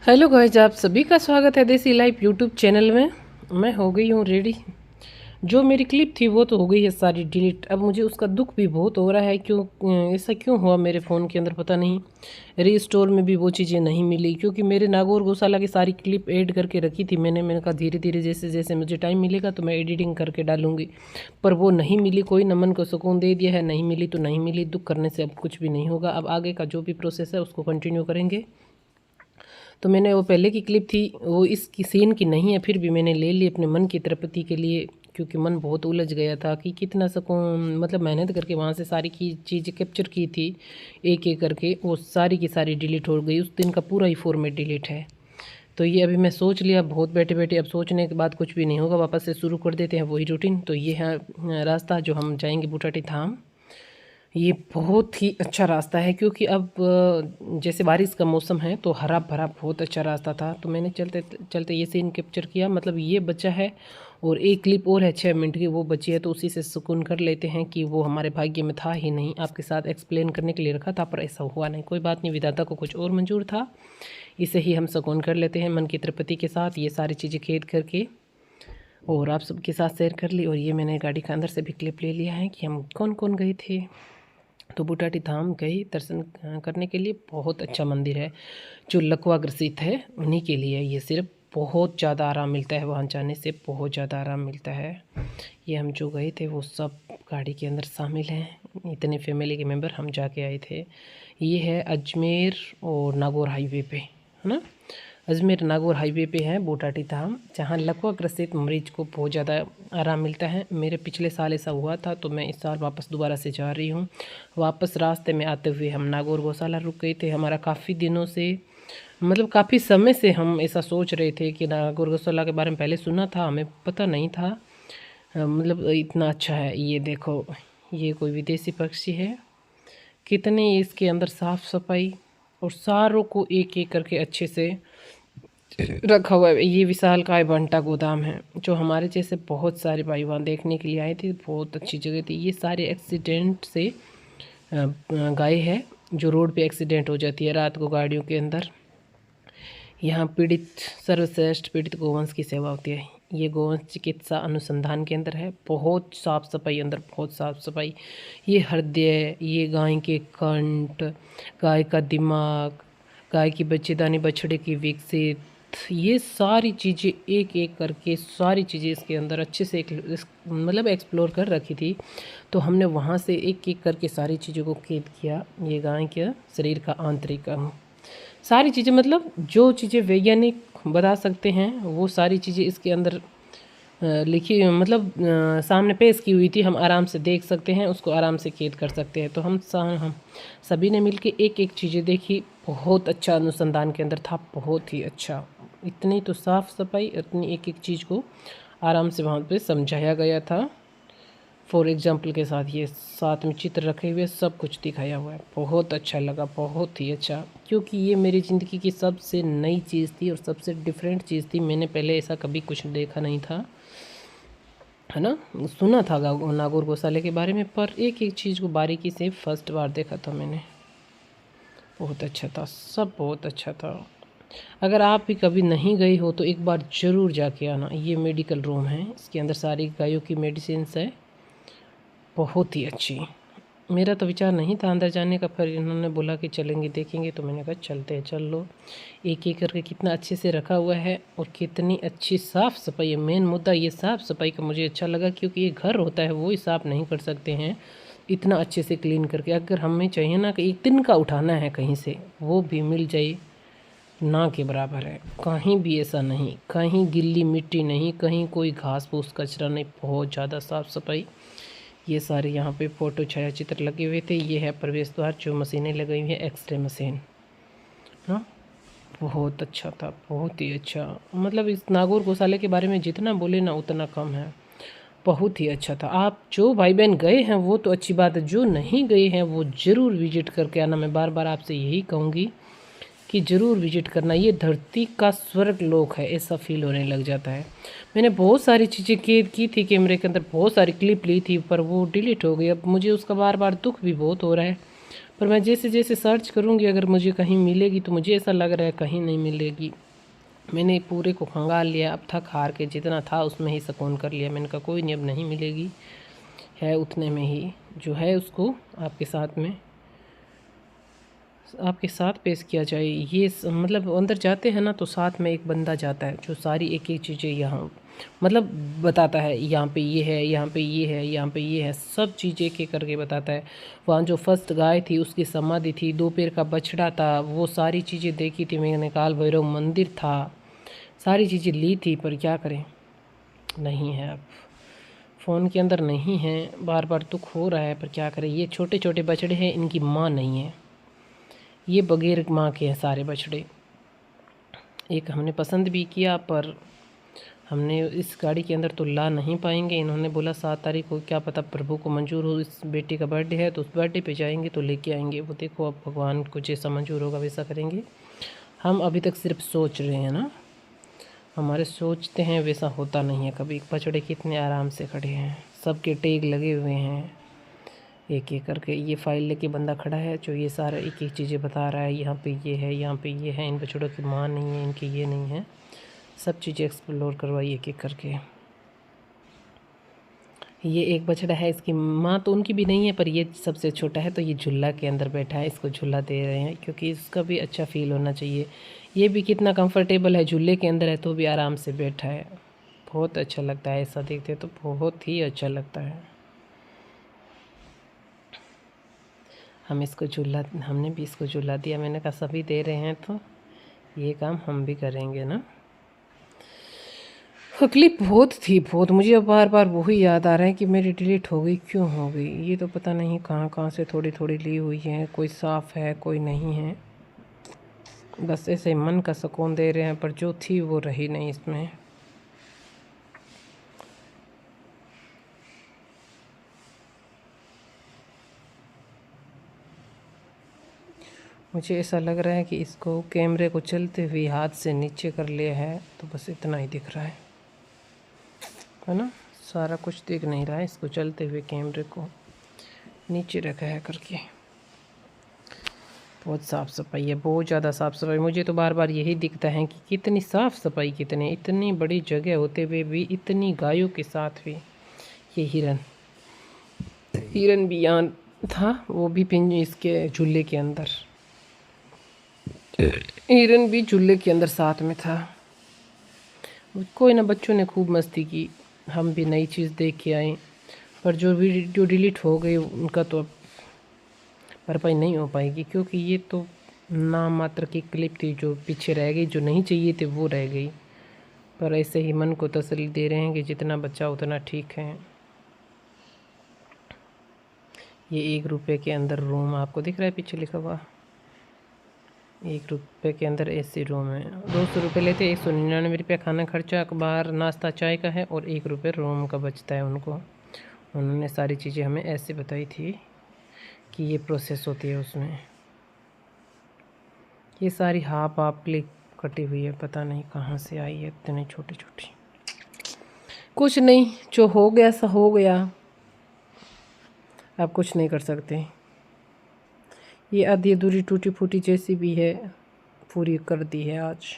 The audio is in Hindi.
हेलो गाइस, आप सभी का स्वागत है देसी लाइफ यूट्यूब चैनल में। मैं हो गई हूँ रेडी। जो मेरी क्लिप थी वो तो हो गई है सारी डिलीट। अब मुझे उसका दुख भी बहुत हो रहा है। ऐसा क्यों हुआ मेरे फ़ोन के अंदर पता नहीं। रीस्टोर में भी वो चीज़ें नहीं मिली, क्योंकि मेरे नागौर गौशाला की सारी क्लिप ऐड करके रखी थी मैंने कहा धीरे धीरे जैसे जैसे मुझे टाइम मिलेगा तो मैं एडिटिंग करके डालूंगी। पर वो नहीं मिली। कोई न मन को सुकून दे दिया है, नहीं मिली तो नहीं मिली। दुख करने से अब कुछ भी नहीं होगा। अब आगे का जो भी प्रोसेस है उसको कंटिन्यू करेंगे। तो मैंने वो पहले की क्लिप थी वो इस सीन की नहीं है, फिर भी मैंने ले ली अपने मन की तृप्ति के लिए, क्योंकि मन बहुत उलझ गया था कि कितना सुकून मतलब मेहनत करके वहाँ से सारी की चीज़ें कैप्चर की थी एक एक करके। वो सारी की सारी डिलीट हो गई। उस दिन का पूरा ही फॉर्मेट डिलीट है। तो ये अभी मैं सोच लिया बहुत बैठे बैठे, अब सोचने के बाद कुछ भी नहीं होगा, वापस से शुरू कर देते हैं वही रूटीन। तो ये है रास्ता जो हम जाएंगे बूटाटी धाम। ये बहुत ही अच्छा रास्ता है, क्योंकि अब जैसे बारिश का मौसम है तो हरा भरा बहुत अच्छा रास्ता था। तो मैंने चलते चलते ये सीन कैप्चर किया। मतलब ये बचा है और एक क्लिप और है 6 मिनट की, वो बची है। तो उसी से सुकून कर लेते हैं कि वो हमारे भाग्य में था ही नहीं। आपके साथ एक्सप्लेन करने के लिए रखा था पर ऐसा हुआ नहीं। कोई बात नहीं, विधाता को कुछ और मंजूर था। इसे ही हम सुकून कर लेते हैं मन की तृप्ति के साथ। ये सारी चीज़ें खेद करके और आप सबके साथ शेयर कर ली। और ये मैंने गाड़ी के अंदर से भी क्लिप ले लिया है कि हम कौन कौन गए थे। तो बूटाटी धाम गई दर्शन करने के लिए। बहुत अच्छा मंदिर है। जो लकवा ग्रसित है उन्हीं के लिए ये सिर्फ बहुत ज़्यादा आराम मिलता है वहाँ जाने से, बहुत ज़्यादा आराम मिलता है। ये हम जो गए थे वो सब गाड़ी के अंदर शामिल हैं। इतने फैमिली के मेंबर हम जाके आए थे। ये है अजमेर और नागौर हाईवे पे, है ना। अजमेर नागौर हाईवे पे है बूटाटी धाम, जहाँ लकवा ग्रसित मरीज को बहुत ज़्यादा आराम मिलता है। मेरे पिछले साल ऐसा हुआ था तो मैं इस साल वापस दोबारा से जा रही हूँ। वापस रास्ते में आते हुए हम नागौर गौशाला रुक गए थे। हमारा काफ़ी दिनों से मतलब काफ़ी समय से हम ऐसा सोच रहे थे कि नागौर गौशाला के बारे में पहले सुना था, हमें पता नहीं था मतलब इतना अच्छा है। ये देखो, ये कोई विदेशी पक्षी है। कितने इसके अंदर साफ़ सफाई और सारों को एक एक करके अच्छे से रखा हुआ है। ये विशालकाय भंटा गोदाम है, जो हमारे जैसे बहुत सारे भाई वहाँ देखने के लिए आए थे। बहुत अच्छी जगह थी। ये सारे एक्सीडेंट से गाय है जो रोड पे एक्सीडेंट हो जाती है रात को गाड़ियों के अंदर। यहाँ पीड़ित सर्वश्रेष्ठ पीड़ित गोवंश की सेवा होती है। ये गोवंश चिकित्सा अनुसंधान केंद्र है। बहुत साफ़ सफाई अंदर, बहुत साफ़ सफाई। ये हृदय, ये गाय के कंठ, गाय का दिमाग, गाय की बच्चेदानी बछड़े की विकसित, ये सारी चीज़ें एक एक करके सारी चीज़ें इसके अंदर अच्छे से मतलब एक्सप्लोर कर रखी थी। तो हमने वहाँ से एक एक करके सारी चीज़ों को कैद किया। ये गाय के शरीर का आंतरिक अंग, सारी चीज़ें मतलब जो चीज़ें वैज्ञानिक बता सकते हैं वो सारी चीज़ें इसके अंदर लिखी मतलब सामने पेश की हुई थी। हम आराम से देख सकते हैं, उसको आराम से कैद कर सकते हैं। तो हम सभी ने मिलके एक एक चीज़ें देखी। बहुत अच्छा अनुसंधान के अंदर था, बहुत ही अच्छा। इतनी तो साफ़ सफाई, इतनी एक एक चीज़ को आराम से वहाँ पे समझाया गया था। फॉर एग्ज़ाम्पल के साथ ये साथ में चित्र रखे हुए सब कुछ दिखाया हुआ है। बहुत अच्छा लगा, बहुत ही अच्छा, क्योंकि ये मेरी ज़िंदगी की सबसे नई चीज़ थी और सबसे डिफरेंट चीज़ थी। मैंने पहले ऐसा कभी कुछ देखा नहीं था, है ना। सुना था नागौर गौशाले के बारे में, पर एक एक चीज़ को बारीकी से फर्स्ट बार देखा था मैंने। बहुत अच्छा था, सब बहुत अच्छा था। अगर आप भी कभी नहीं गए हो तो एक बार ज़रूर जाके आना। ये मेडिकल रूम है, इसके अंदर सारी गायों की मेडिसिन्स है, बहुत ही अच्छी। मेरा तो विचार नहीं था अंदर जाने का, फिर इन्होंने बोला कि चलेंगे देखेंगे, तो मैंने कहा चलते हैं, चल लो। एक एक करके कितना अच्छे से रखा हुआ है और कितनी अच्छी साफ़ सफाई है। मेन मुद्दा ये साफ़ सफाई का मुझे अच्छा लगा, क्योंकि ये घर होता है वो ही साफ़ नहीं कर सकते हैं इतना अच्छे से क्लीन करके। अगर हमें चाहिए ना कि एक दिन का उठाना है कहीं से, वो भी मिल जाए ना के बराबर है। कहीं भी ऐसा नहीं, कहीं गिल्ली मिट्टी नहीं, कहीं कोई घास फूस कचरा नहीं, बहुत ज़्यादा साफ़ सफाई। ये सारे यहाँ पे फ़ोटो छाया चित्र लगे हुए थे। ये है प्रवेश द्वार, जो मशीनें लगी हुई हैं, एक्सरे मशीन। हाँ, बहुत अच्छा था, बहुत ही अच्छा। मतलब इस नागौर गौशाले के बारे में जितना बोले ना उतना कम है। बहुत ही अच्छा था। आप जो भाई बहन गए हैं वो तो अच्छी बात है, जो नहीं गए हैं वो ज़रूर विजिट करके आना। मैं बार बार आपसे यही कहूँगी कि ज़रूर विजिट करना। ये धरती का स्वर्ग लोक है, ऐसा फील होने लग जाता है। मैंने बहुत सारी चीज़ें कैद की थी कैमरे के अंदर, बहुत सारी क्लिप ली थी, पर वो डिलीट हो गई। अब मुझे उसका बार बार दुख भी बहुत हो रहा है, पर मैं जैसे जैसे सर्च करूँगी अगर मुझे कहीं मिलेगी तो मुझे ऐसा लग रहा है कहीं नहीं मिलेगी। मैंने पूरे को खंगाल लिया, अब थक हार के जितना था उसमें ही सुकून कर लिया। मैंने कहा कोई नहीं, अब नहीं मिलेगी, है उतने में ही जो है उसको आपके साथ पेश किया जाए। ये मतलब अंदर जाते हैं ना तो साथ में एक बंदा जाता है जो सारी एक एक चीज़ें यहाँ मतलब बताता है, यहाँ पे ये है, यहाँ पे ये है, यहाँ पे ये है, सब चीज़ें एक एक करके बताता है। वहाँ जो फर्स्ट गाय थी उसकी समाधि थी, 2 पैर का बछड़ा था, वो सारी चीज़ें देखी थी मैंने। काल भैरव मंदिर था, सारी चीज़ें ली थी, पर क्या करें, नहीं है अब फ़ोन के अंदर नहीं है। बार बार दुख हो रहा है पर क्या करें। ये छोटे छोटे बछड़े हैं, इनकी माँ नहीं है, ये बगैर माँ के हैं सारे बछड़े। एक हमने पसंद भी किया पर हमने इस गाड़ी के अंदर तो ला नहीं पाएंगे। इन्होंने बोला 7 तारीख को, क्या पता प्रभु को मंजूर हो, इस बेटे का बर्थडे है तो उस बर्थडे पे जाएंगे तो लेके आएंगे। वो देखो अब भगवान को जैसा मंजूर होगा वैसा करेंगे। हम अभी तक सिर्फ सोच रहे हैं ना, हमारे सोचते हैं वैसा होता नहीं है कभी। बछड़े कितने आराम से खड़े हैं, सबके टैग लगे हुए हैं, एक एक करके। ये फाइल लेके बंदा खड़ा है जो ये सारा एक एक चीज़ें बता रहा है, यहाँ पे ये है, यहाँ पे ये है, इन बछड़ों की माँ नहीं है, इनकी ये नहीं है, सब चीज़ें एक्सप्लोर करवाई एक एक करके। ये एक बछड़ा है, इसकी माँ तो उनकी भी नहीं है पर ये सबसे छोटा है तो ये झूला के अंदर बैठा है, इसको झूला दे रहे हैं क्योंकि इसका भी अच्छा फील होना चाहिए। ये भी कितना कंफर्टेबल है, झूले के अंदर है तो भी आराम से बैठा है। बहुत अच्छा लगता है, ऐसा देखते तो बहुत ही अच्छा लगता है। हमने भी इसको झूला दिया। मैंने कहा सभी दे रहे हैं तो ये काम हम भी करेंगे ना। क्लिप बहुत थी, बहुत। मुझे अब बार बार वही याद आ रहा है कि मेरी डिलीट हो गई, क्यों हो गई ये तो पता नहीं। कहाँ कहाँ से थोड़ी थोड़ी ली हुई है, कोई साफ़ है कोई नहीं है, बस ऐसे मन का सुकून दे रहे हैं, पर जो थी वो रही नहीं इसमें। मुझे ऐसा लग रहा है कि इसको कैमरे को चलते हुए हाथ से नीचे कर लिया है तो बस इतना ही दिख रहा है ना, सारा कुछ दिख नहीं रहा है। इसको चलते हुए कैमरे को नीचे रखा है करके। बहुत साफ़ सफाई है, बहुत ज़्यादा साफ़ सफाई। मुझे तो बार बार यही दिखता है कि कितनी साफ़ सफाई, इतनी बड़ी जगह होते हुए भी, इतनी गायों के साथ भी। ये हिरन भी यहाँ था, वो भी पिंज इसके झूले के अंदर, हिरन भी झूले के अंदर साथ में था। कोई ना, बच्चों ने खूब मस्ती की, हम भी नई चीज़ देख के आए। पर जो वीडियो डिलीट हो गई उनका तो अब भरपाई नहीं हो पाएगी, क्योंकि ये तो नाम मात्र की क्लिप थी जो पीछे रह गई, जो नहीं चाहिए थे वो रह गई। पर ऐसे ही मन को तसल्ली दे रहे हैं कि जितना बचा उतना ठीक है। ये 1 रुपये के अंदर रूम आपको दिख रहा है पीछे लिखा हुआ, 1 रुपये के अंदर ऐसी रूम है। 200 रुपये लेते, 199 रुपये खाना खर्चा, बाहर नाश्ता चाय का है, और 1 रुपये रूम का बचता है उनको। उन्होंने सारी चीज़ें हमें ऐसे बताई थी कि ये प्रोसेस होती है उसमें। ये सारी हाफ हाफ क्लिप कटी हुई है, पता नहीं कहाँ से आई है इतनी छोटी छोटी। कुछ नहीं, जो हो गया सा हो गया, आप कुछ नहीं कर सकते। ये आधी अधूरी टूटी फूटी जैसी भी है, पूरी कर दी है आज।